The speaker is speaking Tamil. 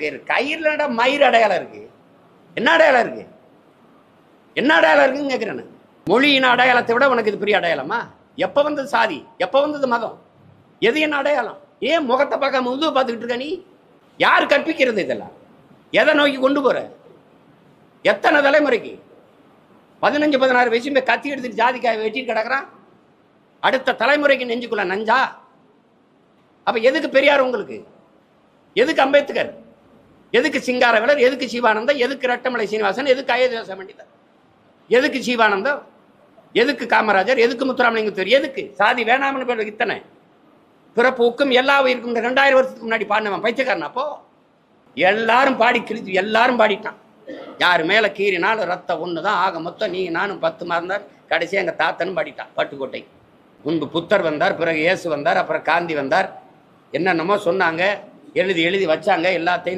கயிறு கயிறுல மயிர் அடையாளம் இருக்கு. என்ன அடையாளம் இருக்கு? என்ன அடையாளம் இருக்குன்னு கேட்கிறேன். மொழியின் அடையாளத்தை விட உனக்கு இது பெரிய அடையாளமா? எப்ப வந்தது சாதி? எப்ப வந்தது மதம்? எது என்ன அடையாளம்? ஏன் முகத்தை பார்க்காம முதுகு பார்த்துக்கிட்டு இருக்க நீ? யார் கற்பிக்கிறது இதெல்லாம்? எதை நோக்கி கொண்டு போற? எத்தனை தலைமுறைக்கு 15-16 வயசு கத்தி எடுத்துட்டு ஜாதிக்காய் வெட்டிட்டு கிடக்குறான். அடுத்த தலைமுறைக்கு நெஞ்சுக்குள்ள நஞ்சா? அப்ப எதுக்கு பெரியார் உங்களுக்கு? எதுக்கு அம்பேத்கர்? எதுக்கு சிங்காரவேலர்? எதுக்கு சிவானந்தம்? எதுக்கு ரெட்டமலை சீனிவாசன்? எதுக்கு அயோத்தியாச பண்டிதர்? எதுக்கு சிவானந்தம்? எதுக்கு காமராஜர்? எதுக்கு முத்துராமலிங்கத்தேவர்? எதுக்கு? சாதி வேணாம்னு பேர் இத்தனை பிறப்புக்கும் எல்லா உயிருக்கும் 2000 வருஷத்துக்கு முன்னாடி பாடினவன் பைத்தியக்காரன். அப்போ எல்லாரும் பாடி கிழிச்சு எல்லாரும் பாடிட்டான். யார் மேல கீறினாலும் ரத்தம் ஒண்ணுதான். ஆக மொத்தம் நீ நானும் 10 மாறினார். கடைசி எங்க தாத்தனும் பாடிட்டான் பட்டுக்கோட்டை. முன்பு புத்தர் வந்தார், பிறகு இயேசு வந்தார், அப்புறம் காந்தி வந்தார். என்னென்னமோ சொன்னாங்க, எழுதி எழுதி வச்சாங்க எல்லாத்தையும்.